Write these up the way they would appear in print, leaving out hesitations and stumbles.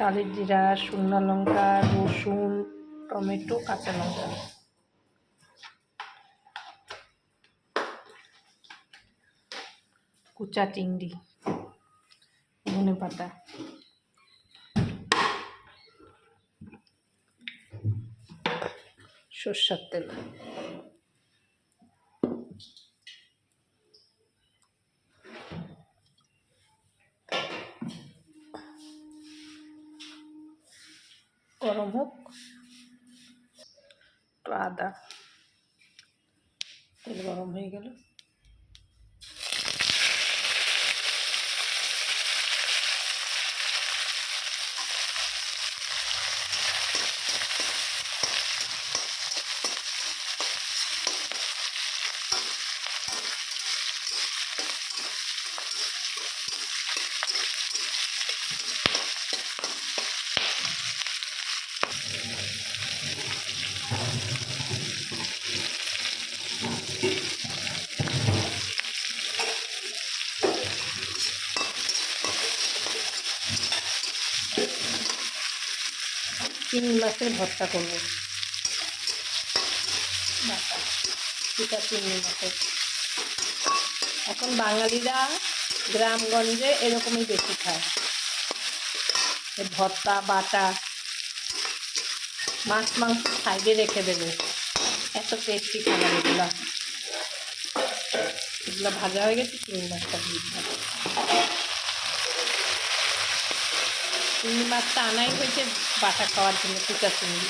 কালি জিরা, শুকনো লঙ্কা, রসুন, টমেটো, কাঁচা লঙ্কা, কুচা চিংড়ি, ধনে পাতা, সরষের তেল, গরম হোক, একটু আদা, তেল গরম হয়ে গেল, চিংড়ি মাছের ভর্তা করবো, বাটা কুচা চিংড়ি মাছের। এখন বাঙালিরা গ্রামগঞ্জে এরকমই বেশি খায়, ভর্তা বাটা। মাছ মাংস সাইডে রেখে দেবে, এত টেস্টি খাবার এগুলো। এগুলো ভাজা হয়ে গেছে, চিংড়ি মাছটা দিয়ে দিলাম। চিংড়ি মাছটা আনাই হয়েছে বাটা খাওয়ার জন্য, কুচা চিংড়ি।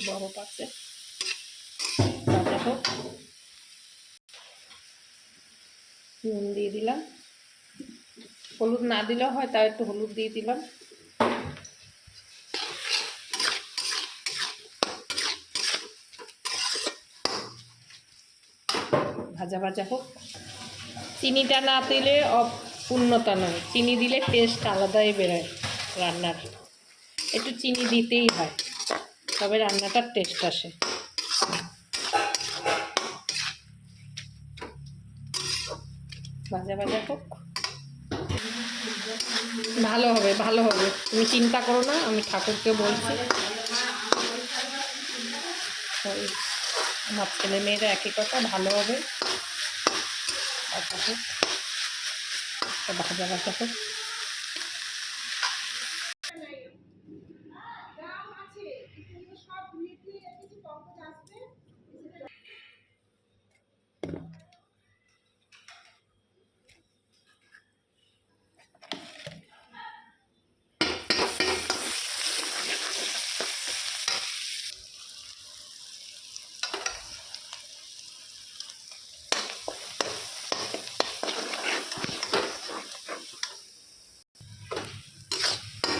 বরফ আছে, ভাজা হোক। নুন দিয়ে দিলাম, হলুদ না দিলেও হয়, তাও একটু হলুদ দিয়ে দিলাম। ভাজা ভাজা হোক। চিনিটা না দিলে অপূর্ণতা নয়, চিনি দিলে টেস্ট আলাদাই বেরোয় রান্নার। একটু চিনি দিতেই হয়, তবে রান্নাটার টেস্ট আসে। ভাজা ভাজা হোক, ভালো হবে ভালো হবে, তুমি চিন্তা করো না, আমি ঠাকুরকে বলছি। আমার ছেলে মেয়েরা একই কথা, ভালো হবে। ভাজা হোক, ভাজা ভাজা হোক।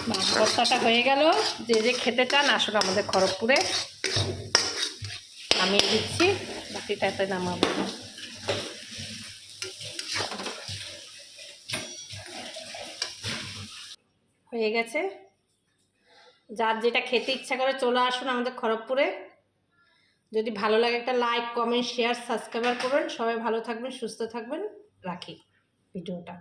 মাছ ভর্তাটা হয়ে গেল। যে যে খেতে চান আসলে আমাদের খড়গপুরে, আমি দিচ্ছি, বাকিটাতে নামাবো। হয়ে গেছে। যার যেটা খেতে ইচ্ছা করে চলে আসুন আমাদের খড়গপুরে। যদি ভালো লাগে একটা লাইক, কমেন্ট, শেয়ার, সাবস্ক্রাইব করবেন। সবাই ভালো থাকবেন, সুস্থ থাকবেন। রাখি ভিডিওটা।